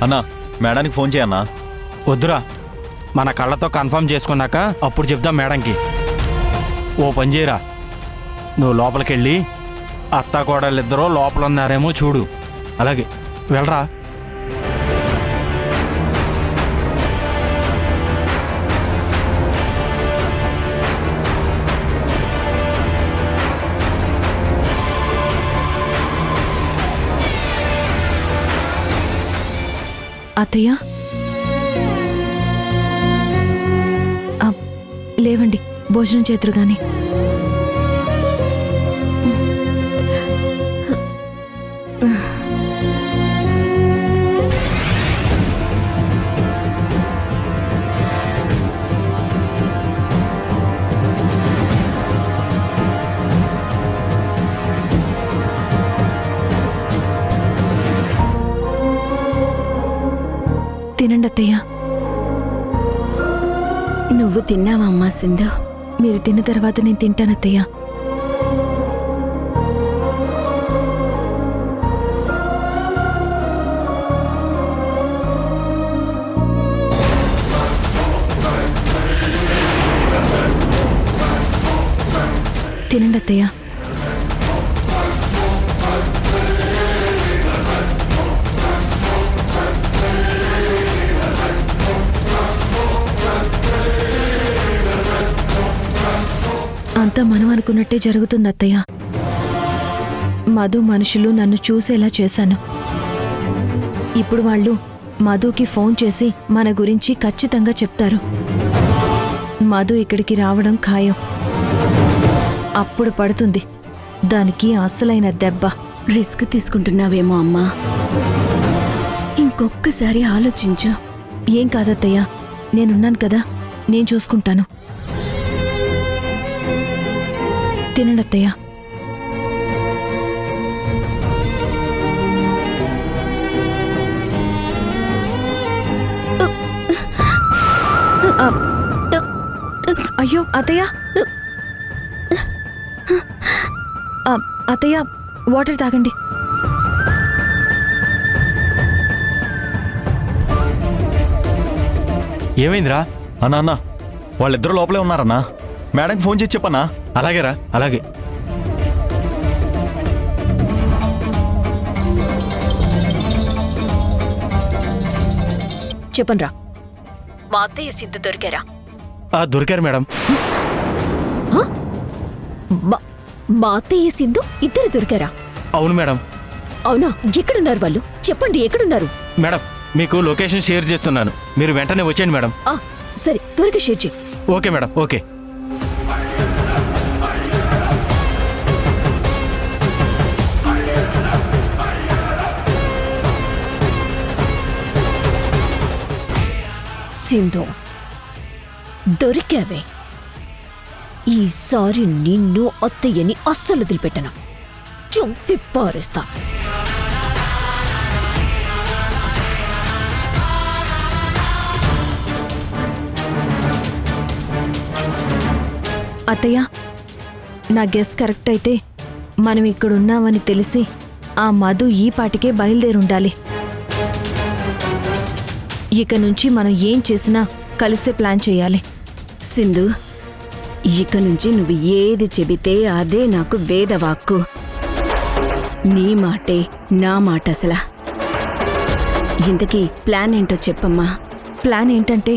అన్నా మేడానికి ఫోన్ చేయన్నా. వద్దురా, మన కళ్ళతో కన్ఫర్మ్ చేసుకున్నాక అప్పుడు చెప్దాం మేడంకి. ఓ పని చేయరా, నువ్వు లోపలికెళ్ళి అత్తా కోడలిద్దరూ లోపల ఉన్నారేమో చూడు. అలాగే వెళ్ళరా. అత్తయ్య లేవండి, భోజనం చేతురు గాని. తినండి అత్తయ్య. నువ్వు తిన్నావా అమ్మా సింధు? మీరు తిన్న తర్వాత నేను తింటాను అత్తయ్య. తినండి అత్తయ్య. అంతా మనం అనుకున్నట్టే జరుగుతుంది అత్తయ్య. మధు మనుషులు నన్ను చూసేలా చేశాను. ఇప్పుడు వాళ్ళు మధుకి ఫోన్ చేసి మన గురించి ఖచ్చితంగా చెప్తారు. మధు ఇక్కడికి రావడం ఖాయం. అప్పుడు పడుతుంది దానికి అసలైన దెబ్బ. రిస్క్ తీసుకుంటున్నావేమో అమ్మా, ఇంకొక్కసారి ఆలోచించు. ఏం కాదత్తయ్య, నేనున్నాను కదా, నేను చూసుకుంటాను. తినండి అత్తయ్య. అయ్యో అత్తయ్య, అత్తయ్య వాటర్ తాగండి. ఏమైందిరా? అన్నా అన్నా వాళ్ళిద్దరూ లోపలే ఉన్నారన్నా. మేడంకి ఫోన్ చేసి చెప్పన్నా. అలాగేరా, అలాగే. చెప్పండ్రా, మా అత్తయ్య సిద్ధు దొరికారా? దొరికారు మేడం. మా అత్తయ్య సింధు ఇద్దరు దొరికారా? అవును మేడం. అవునా? ఎక్కడున్నారు వాళ్ళు? చెప్పండి, ఎక్కడున్నారు? మేడం మీకు లొకేషన్ షేర్ చేస్తున్నాను, మీరు వెంటనే వచ్చేయండి మేడం. సరే, త్వరగా షేర్ చేయి. Okay madam, okay. సింధు, దొరికావే. ఈసారి నిన్ను అత్తయ్యని అస్సలు వదిలిపెట్టను, చంపి పారేస్తా. అత్తయ్య, నా గెస్ కరెక్ట్ అయితే మనం ఇక్కడున్నామని తెలిసి ఆ మధు ఈ పాటికే బయలుదేరుండాలి. ఇక నుంచి మనం ఏం చేసినా కలిసే ప్లాన్ చేయాలి. సింధు, ఇక నుంచి నువ్వు ఏది చెబితే అదే నాకు వేదవాక్కు. నీ మాటే నా మాట. అసలా ఇంతకీ ప్లాన్ ఏంటో చెప్పమ్మా. ప్లాన్ ఏంటంటే,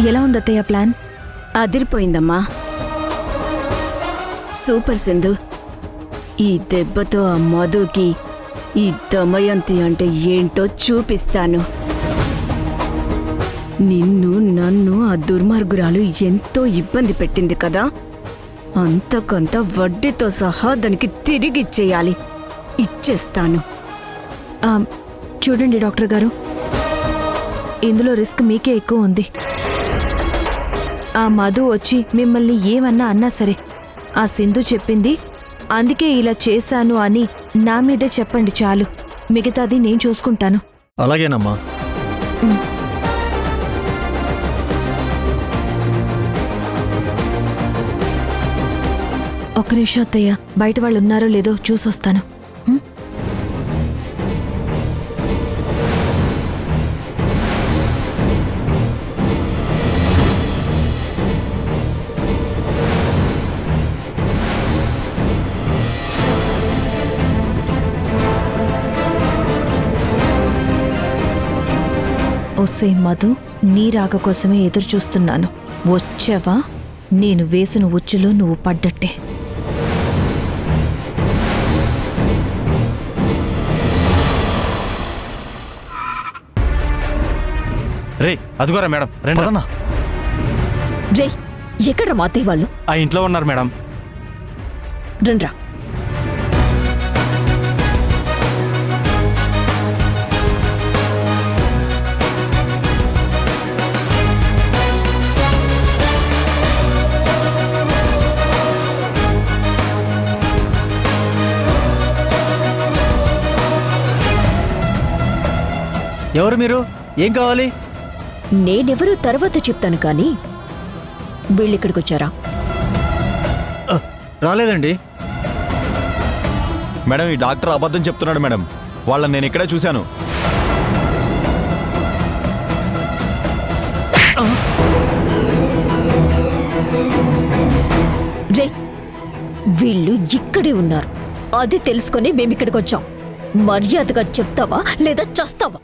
ఎలా ఉంది అత్తయ్య ప్లాన్? అదిరిపోయిందమ్మా, సూపర్ సింధు. ఈ దెబ్బతో ఆ మధుకి ఈ దమయంతి అంటే ఏంటో చూపిస్తాను. నిన్ను నన్ను ఆ దుర్మార్గురాలు ఎంతో ఇబ్బంది పెట్టింది కదా, అంతకంత వడ్డీతో సహా దానికి తిరిగిచ్చేయాలి. ఇచ్చేస్తాను. చూడండి డాక్టర్ గారు, ఇందులో రిస్క్ మీకే ఎక్కువ ఉంది. ఆ మధు వచ్చి మిమ్మల్ని ఏమన్నా అన్నా సరే, ఆ సింధు చెప్పింది అందుకే ఇలా చేశాను అని నా మీదే చెప్పండి చాలు. మిగతాది నేను చూసుకుంటాను. అలాగేనమ్మా. ఒక్క నిమిషం అత్తయ్య, బయట వాళ్ళు ఉన్నారో లేదో చూసొస్తాను. హ్మ్? ఒసే మధు, నీ రాక కోసమే ఎదురు చూస్తున్నాను. వచ్చావా? నేను వేసిన ఉచ్చులో నువ్వు పడ్డట్టే. రే అదిగోరా మేడం, రండి. పదన్నా. రే ఎక్కడ మా అత్తయ్య వాళ్ళు? ఆ ఇంట్లో ఉన్నారు మేడం. రండ్రా. ఎవరు మీరు? ఏం కావాలి? నేనెవరో తర్వాత చెప్తాను కానీ వీళ్ళిక్కడికి వచ్చారా? రాలేదండి. మేడం, ఈ డాక్టర్ అబద్ధం చెప్తున్నాడు మేడం. వాళ్ళని నేను ఇక్కడే చూశాను. రే వీళ్ళు ఇక్కడే ఉన్నారు. అది తెలుసుకొని మేమిక్కడికి వచ్చాం. మర్యాదగా చెప్తావా లేదా చస్తావా?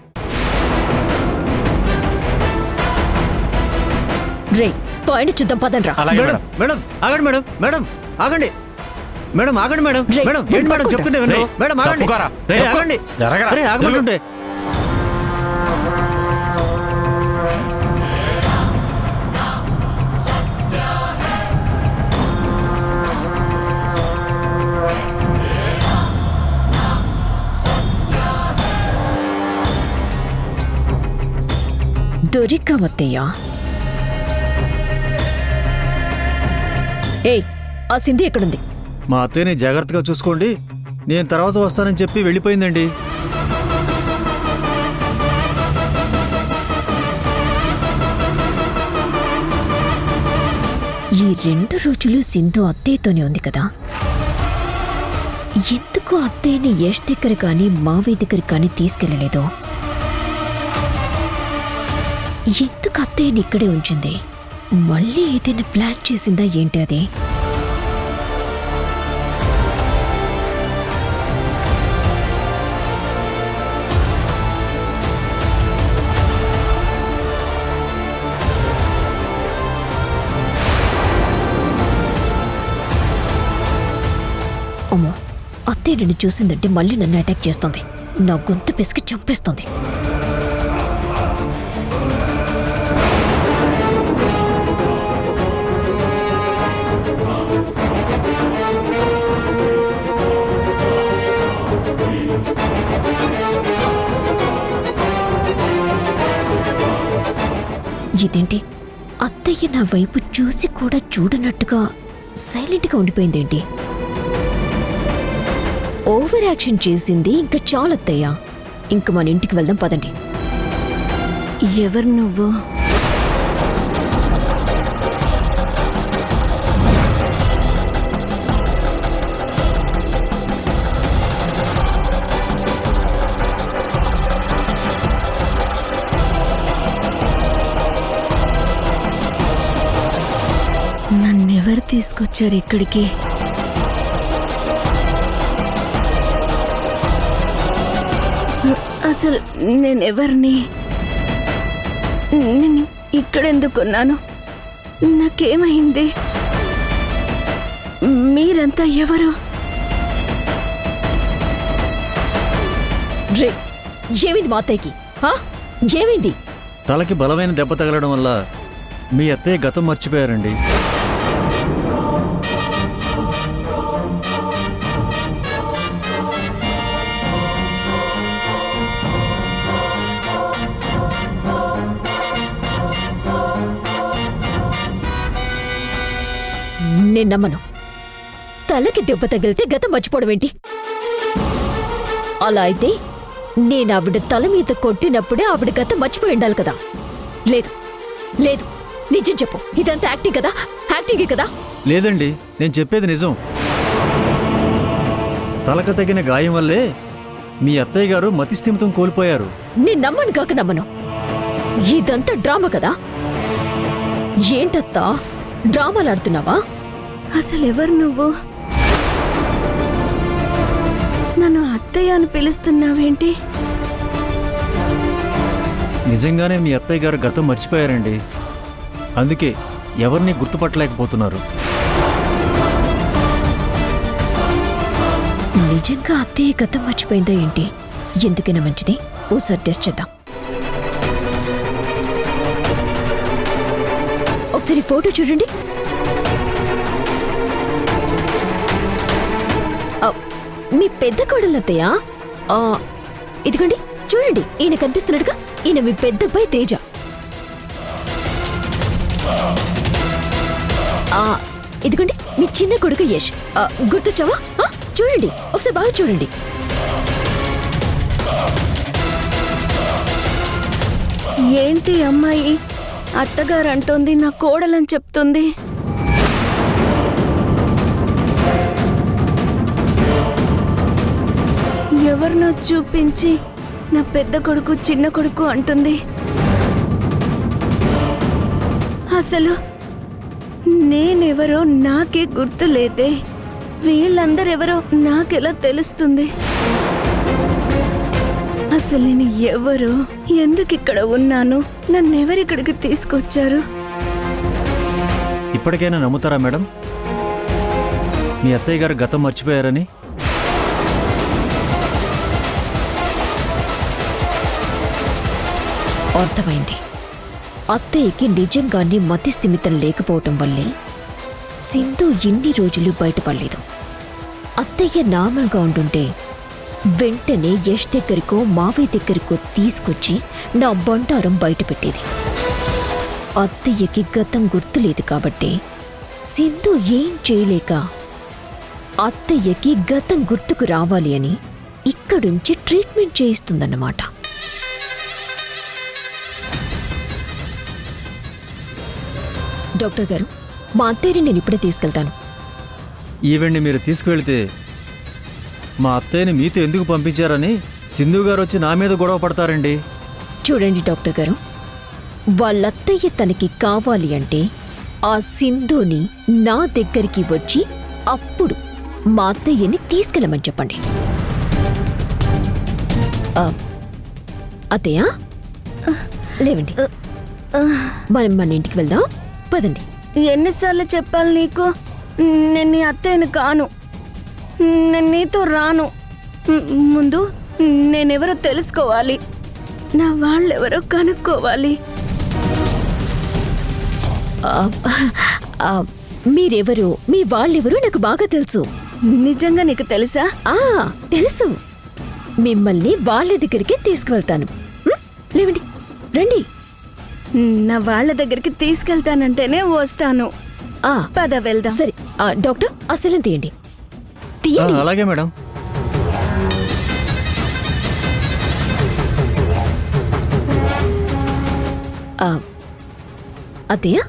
రే పాయింట్ చూద్దాం, పదండ్రా. అలాగే మేడం మేడం. మేడం ఆగండి మేడం. మేడం ఆగండి. మేడం ఆగండి మేడం. రేయ్, మేడం ఏంటి మేడం చెప్తుంటే వినరు? రేయ్, మేడం ఆగండి. తప్పుకోరా. రేయ్, రేయ్, ఆగండి. జరగరా. రేయ్, ఆగమంటుంటే. దొరికవత్తయ్యా. ఏయ్ ఆ సింధి ఎక్కడుంది? మా అత్తయ్యని జాగ్రత్తగా చూసుకోండి, నేను తర్వాత వస్తానని చెప్పి వెళ్ళిపోయిందండి. ఈ 2 రోజులు సింధు అత్తయ్యతోనే ఉంది కదా. ఎందుకు అత్తయ్యని యష్ దగ్గర కానీ మావయ్య దగ్గర కానీ తీసుకెళ్ళలేదో? ఎందుకు అత్తయ్యని ఇక్కడే ఉంచింది? మళ్ళీ ఏదైనా ప్లాన్ చేసిందా ఏంటి అది? అమ్మో, అత్తయ్య నన్ను చూసిందంటే మళ్ళీ నన్ను అటాక్ చేస్తుంది. నా గొంతు పిసికి చంపేస్తుంది. ఇదేంటి, అత్తయ్య నా వైపు చూసి కూడా చూడనట్టుగా సైలెంట్గా ఉండిపోయిందేంటి? ఓవర్ యాక్షన్ చేసింది ఇంకా చాలత్తయ్య. ఇంక మన ఇంటికి వెళ్దాం పదండి. ఎవరు నువ్వు? నన్నెవరు తీసుకొచ్చారు ఇక్కడికి? అసలు నేనెవరిని? నేను ఇక్కడెందుకున్నాను? నాకేమైంది? మీరంతా ఎవరు? రే ఏమైంది మా అత్తయ్యకి? ఏమైంది? తలకి బలమైన దెబ్బ తగలడం వల్ల మీ అత్తయ్య గతం మర్చిపోయారండి. నేను నమ్మను. తలకి దెబ్బ తగిలితే గతం మర్చిపోవడం ఏంటి? అలా అయితే నేను ఆవిడ తల మీద కొట్టినప్పుడే ఆవిడ గతం మర్చిపోయి ఉండాలి కదా. లేదు లేదు, నిజం చెప్పు. ఇదంతా యాక్టింగ్ కదా? యాక్టింగే కదా? లేదండి, నేను చెప్పేది నిజం. తలకు తగిన గాయం వల్లే మీ అత్తయ్య గారు మతిస్థిమితం కోల్పోయారు. నేను నమ్మను కాక నమ్మను. ఇదంతా డ్రామా కదా? ఏంటత్తా డ్రామాలాడుతున్నావా? అసలు ఎవరు నువ్వు? నన్ను అత్తయ్య అని పిలుస్తున్నావేంటి? నిజంగానే మీ అత్తయ్య గారు గతం మర్చిపోయారండి. అందుకే ఎవరిని గుర్తుపట్టలేకపోతున్నారు. నిజంగా అత్తయ్య గతం మర్చిపోయిందా ఏంటి? ఎందుకైనా మంచిది ఓసారి టెస్ట్ చేద్దాం. ఒకసారి ఫోటో చూడండి. మీ పెద్ద కోడలు అత్తయ్య. ఇదిగోండి చూడండి, ఈయన కనిపిస్తున్నాడుగా, ఈయన మీ పెద్దబ్బాయి తేజ. ఇదిగోండి మీ చిన్న కొడుకు యష్. గుర్తొచ్చావా? చూడండి ఒకసారి బాగా చూడండి. ఏంటి అమ్మాయి అత్తగారు అంటోంది నా కోడలని చెప్తుంది? ఎవరినో చూపించి నా పెద్ద కొడుకు చిన్న కొడుకు అంటుంది. అసలు నేనెవరో నాకే గుర్తులేదే. వీళ్ళందరెవరో నాకెలా తెలుస్తుంది? అసలు నేను ఎవరో, ఎందుకు ఇక్కడ ఉన్నాను, నన్నెవరిక్కడికి తీసుకొచ్చారు? ఇప్పటికైనా నమ్ముతారా మేడం మీ అత్తయ్య గారు గతం మర్చిపోయారని? అర్థమైంది. అత్తయ్యకి నిజంగానే మతిస్థిమితం లేకపోవటం వల్లే సింధు ఇన్ని రోజులు బయటపడలేదు. అత్తయ్య నార్మల్గా ఉంటుంటే వెంటనే యష్ దగ్గరికో మావయ్య దగ్గరికో తీసుకొచ్చి నా బండారం బయటపెట్టేది. అత్తయ్యకి గతం గుర్తులేదు కాబట్టి సింధు ఏం చేయలేక అత్తయ్యకి గతం గుర్తుకు రావాలి అని ఇక్కడుంచి ట్రీట్మెంట్ చేయిస్తుందన్నమాట. డాక్టర్ గారు, మా అత్తయ్యని నేను ఇప్పుడే తీసుకెళ్తాను. ఈవెంట్ని మీరు తీసుకువెళితే మా అత్తయ్యని మీతో ఎందుకు పంపించారని సింధు గారు వచ్చి నా మీద గొడవ పడతారండి. చూడండి డాక్టర్ గారు, వాళ్ళత్తయ్య తనకి కావాలి అంటే ఆ సింధుని నా దగ్గరికి వచ్చి అప్పుడు మా అత్తయ్యని తీసుకెళ్ళమని చెప్పండి. అత్తయ్య లేవండి, మనం మన ఇంటికి వెళ్దాం పదండి. ఎన్నిసార్లు చెప్పాలి నీకు? నేను నీ అత్తయ్యను కాను, నేను నీతో రాను. ముందు నేనెవరో తెలుసుకోవాలి, నా వాళ్ళెవరో కనుక్కోవాలి. మీరెవరు, మీ వాళ్ళెవరో నాకు బాగా తెలుసు. నిజంగా నీకు తెలుసా? తెలుసు. మిమ్మల్ని వాళ్ళ దగ్గరికి తీసుకువెళ్తాను. లేవండి, రండి. నా వాళ్ళ దగ్గరికి తీసుకెళ్తానంటేనే వస్తాను. పద వెళ్దాం. సరే డాక్టర్, అసలు తీయండి. అలాగే మేడం. అత్తయ్య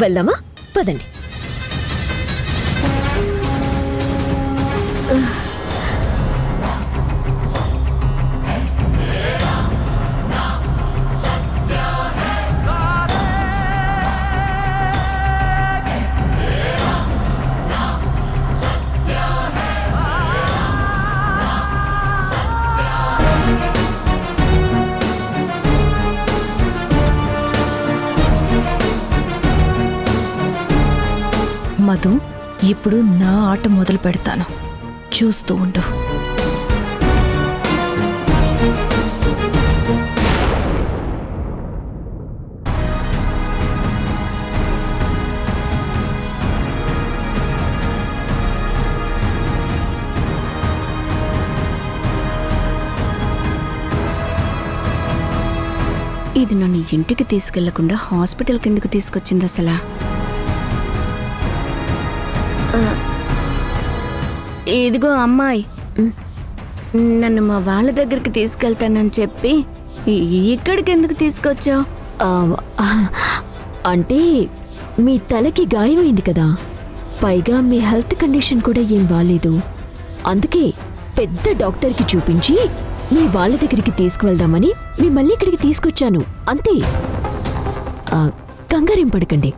వెళ్దామా? పదండి. మధు, ఇప్పుడు నా ఆట మొదలు పెడతాను, చూస్తూ ఉండు. ఇది నన్ను ఇంటికి తీసుకెళ్లకుండా హాస్పిటల్ కిందకు తీసుకొచ్చింది అసలా. ఇదిగో అమ్మాయి, నన్ను మా వాళ్ళ దగ్గరికి తీసుకెళ్తానని చెప్పి ఇక్కడికి ఎందుకు తీసుకొచ్చావు? అంటే మీ తలకి గాయమైంది కదా, పైగా మీ హెల్త్ కండిషన్ కూడా ఏం బాలేదు, అందుకే పెద్ద డాక్టర్కి చూపించి మీ వాళ్ళ దగ్గరికి తీసుకువెళ్దామని మిమ్మల్ని ఇక్కడికి తీసుకొచ్చాను అంతే. కంగారేం పడకండి.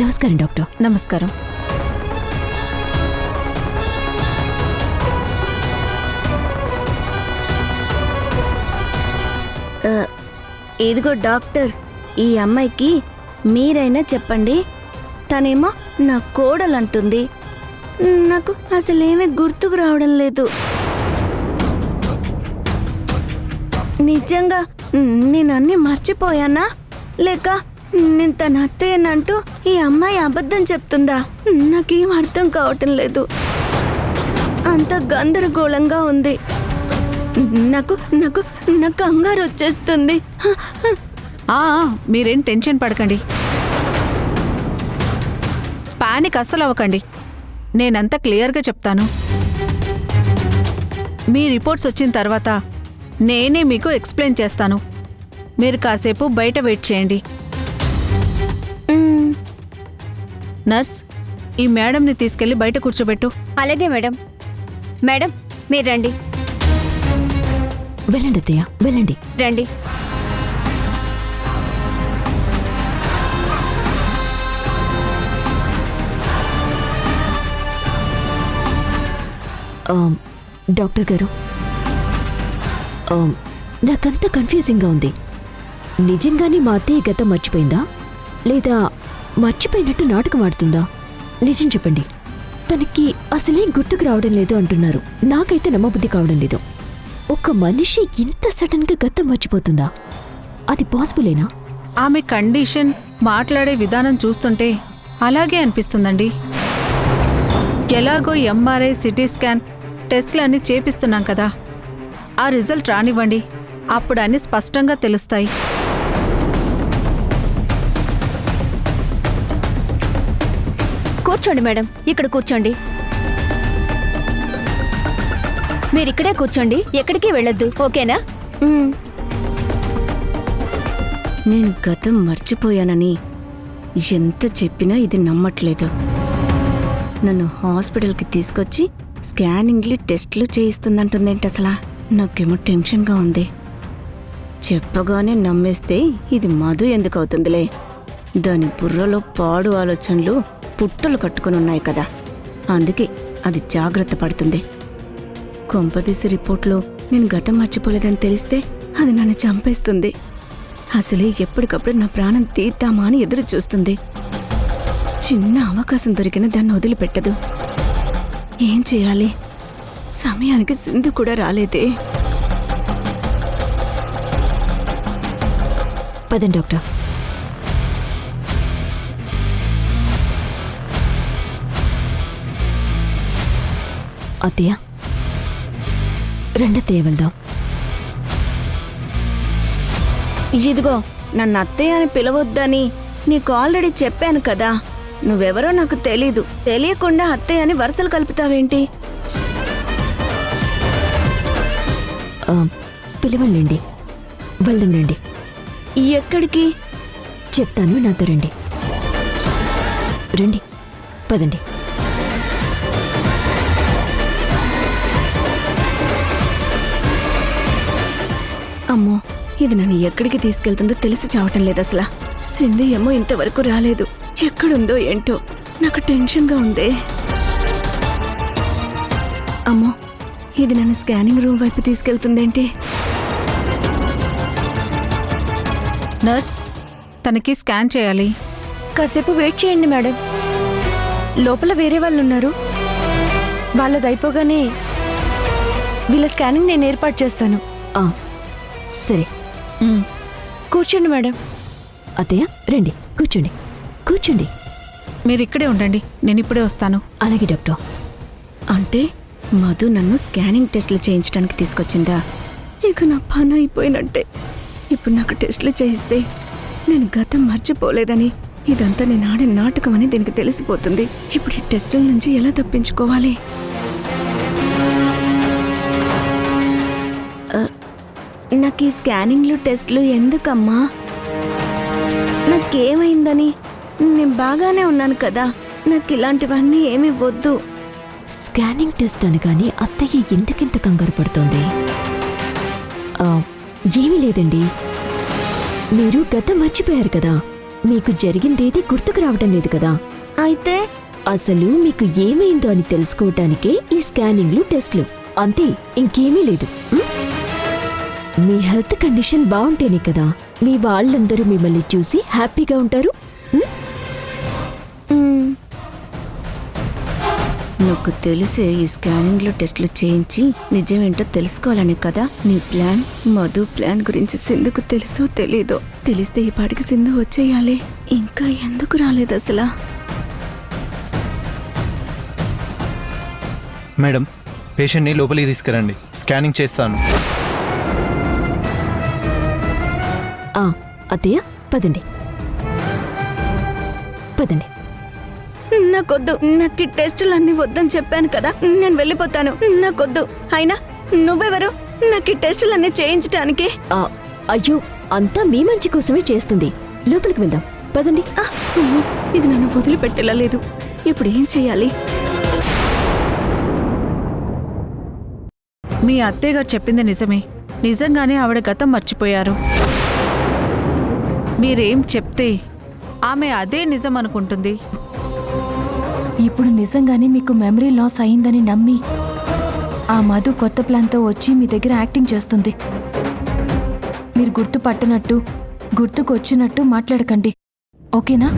నమస్కారం డాక్టర్. నమస్కారం. ఇదిగో డాక్టర్, ఈ అమ్మాయికి మీరైనా చెప్పండి. తనేమో నా కోడలంటుంది. నాకు అసలేమీ గుర్తుకు రావడం లేదు. నిజంగా నేను అన్నీ మర్చిపోయానా, లేక నేను తన అత్తయ్యనంటూ ఈ అమ్మాయి అబద్ధం చెప్తుందా? నాకేం అర్థం కావటం లేదు. అంత గందరగోళంగా ఉంది. నాకు నాకు నాకు కంగారు వచ్చేస్తుంది. మీరేం టెన్షన్ పడకండి, పానిక్ అస్సలు అవ్వకండి. నేనంతా క్లియర్గా చెప్తాను. మీ రిపోర్ట్స్ వచ్చిన తర్వాత నేనే మీకు ఎక్స్ప్లెయిన్ చేస్తాను. మీరు కాసేపు బయట వెయిట్ చేయండి. నర్స్, ఈ మేడంని తీసుకెళ్లి బయట కూర్చోబెట్టు. అలాగే మేడం. మేడం మీరు రండి. వెళ్ళండి అత్తయ్య, వెళ్ళండి. రండి. డాక్టర్ గారు, నాకంతా కన్ఫ్యూజింగ్గా ఉంది. నిజంగానే మా అత్తయ్య గతం మర్చిపోయిందా, లేదా మర్చిపోయినట్టు నాటకం ఆడుతుందా? నిజం చెప్పండి. తనకి అసలేం గుర్తుకు రావడం లేదు అంటున్నారు. నాకైతే నమ్మబుద్ధి కావడం లేదు. ఒక మనిషి ఇంత సడన్గా గతం మర్చిపోతుందా? అది పాసిబులేనా? ఆమె కండిషన్, మాట్లాడే విధానం చూస్తుంటే అలాగే అనిపిస్తుందండి. ఎలాగో ఎంఆర్ఐ, సిటీ స్కాన్ టెస్ట్లన్నీ చేపిస్తున్నాం కదా, ఆ రిజల్ట్ రానివ్వండి. అప్పుడు అన్నీ స్పష్టంగా తెలుస్తాయి. కూర్చోండి మేడం, ఇక్కడ కూర్చోండి. మీరిక్కడే కూర్చోండి, ఎక్కడికి వెళ్ళొద్దు, ఓకేనా? నేను గతం మర్చిపోయానని ఎంత చెప్పినా ఇది నమ్మట్లేదు. నన్ను హాస్పిటల్కి తీసుకొచ్చి స్కానింగ్లు, టెస్ట్లు చేయిస్తుందంటుందేంటి అసలు? నాకేమో టెన్షన్గా ఉంది. చెప్పగానే నమ్మేస్తే ఇది మధు ఎందుకు అవుతుందిలే. దాని బుర్రలో పాడు ఆలోచనలు పుట్టలు కట్టుకుని ఉన్నాయి కదా, అందుకే అది జాగ్రత్త పడుతుంది. కొంపదీసి రిపోర్ట్లో నేను గతం మర్చిపోలేదని తెలిస్తే అది నన్ను చంపేస్తుంది. అసలే ఎప్పటికప్పుడు నా ప్రాణం తీద్దామా అని ఎదురు చూస్తుంది. చిన్న అవకాశం దొరికిన దాన్ని వదిలిపెట్టదు. ఏం చేయాలి? సమయానికి సింధు కూడా రాలేదే. పదండి డాక్టర్. అత్తయ్య, రెండత్తయ్య వెళ్దాం. ఇదిగో, నన్ను అత్తయ్య అని పిలవద్దని నీకు ఆల్రెడీ చెప్పాను కదా. నువ్వెవరో నాకు తెలీదు. తెలియకుండా అత్తయ్య అని వరుసలు కలుపుతావేంటి? పిలవండి, వెళ్దాం రండి. ఎక్కడికి? చెప్తాను, నాతో రండి. రండి, పదండి. అమ్మో, ఇది నన్ను ఎక్కడికి తీసుకెళ్తుందో తెలిసి చావటం లేదు అసలు. సింధు ఏమో ఇంతవరకు రాలేదు. ఎక్కడుందో ఏంటో, నాకు టెన్షన్గా ఉందే. అమ్మో, ఇది నన్ను స్కానింగ్ రూమ్ వైపు తీసుకెళ్తుందేంటి? నర్స్, తనకి స్కాన్ చేయాలి. కాసేపు వెయిట్ చేయండి మేడం. లోపల వేరే వాళ్ళు ఉన్నారు. వాళ్ళది అయిపోగానే వీళ్ళ స్కానింగ్ నేను ఏర్పాటు చేస్తాను. సరే, కూర్చోండి మేడం. అత్తయ్య రండి, కూర్చోండి, కూర్చోండి. మీరు ఇక్కడే ఉండండి, నేను ఇప్పుడే వస్తాను. అలాగే డాక్టర్. అంటే మధు నన్ను స్కానింగ్ టెస్టులు చేయించడానికి తీసుకొచ్చిందా? ఇక నా పని అయిపోయినట్టే. ఇప్పుడు నాకు టెస్టులు చేయిస్తే నేను గతం మర్చిపోలేదని, ఇదంతా నేను ఆడే నాటకం అని దీనికి తెలిసిపోతుంది. ఇప్పుడు ఈ టెస్టుల నుంచి ఎలా తప్పించుకోవాలి? నాకు ఈ స్కానింగ్లు టెస్ట్లు ఎందుకమ్మా? నాకేమైందని? నేను బాగానే ఉన్నాను కదా. నాకు ఇలాంటివన్నీ ఏమీ వద్దు. స్కానింగ్ టెస్ట్ అనగానే అత్తయ్య ఎందుకింత కంగారు పడుతోంది? ఏమీ లేదండి, మీరు గతం మర్చిపోయారు కదా, మీకు జరిగిందేది గుర్తుకు రావటం లేదు కదా. అయితే అసలు మీకు ఏమైందో అని తెలుసుకోవటానికే ఈ స్కానింగ్లు టెస్ట్లు, అంతే, ఇంకేమీ లేదు. మీ హెల్త్ కండిషన్ బాగుంటేనే కదా మీ వాళ్ళందరూ మిమ్మల్ని చూసి హ్యాపీగా ఉంటారు. నాకు తెలిసే ఈ స్కానింగ్లు టెస్ట్లు చేయించి నిజమేంటో తెలుసుకోవాలని కదా నీ ప్లాన్. మధు ప్లాన్ గురించి సింధుకు తెలుసో తెలీదో. తెలిస్తే ఈ పాటికి సింధు వచ్చేయాలి. ఇంకా ఎందుకు రాలేదు అసలు? మేడం, పేషెంట్ని లోపలికి తీసుకురండి, స్కానింగ్ చేస్తాను. అత్తయ్య పదండి పదండి. నాకొద్దు. నాకు ఈ టెస్టులన్నీ వద్దని చెప్పాను కదా. నేను వెళ్ళిపోతాను. నాకొద్దు. అయినా నువ్వెవరు నాకు ఈ టెస్టులన్నీ చేయించటానికి? అయ్యో, అంతా మీ మంచి కోసమే చేస్తుంది. లోపలికి వెళ్దాం పదండి. ఇది నన్ను వదిలిపెట్టేలా లేదు. ఇప్పుడు ఏం చేయాలి? మీ అత్తయ్య గారు చెప్పింది నిజమే. నిజంగానే ఆవిడ గతం మర్చిపోయారు. మీరేం చెప్తే ఆమె అదే నిజం అనుకుంటుంది. ఇప్పుడు నిజంగానే మీకు మెమరీ లాస్ అయిందని నమ్మి ఆ మధు కొత్త ప్లాన్తో వచ్చి మీ దగ్గర యాక్టింగ్ చేస్తుంది. మీరు గుర్తుపట్టనట్టు గుర్తుకొచ్చినట్టు మాట్లాడకండి, ఓకేనా?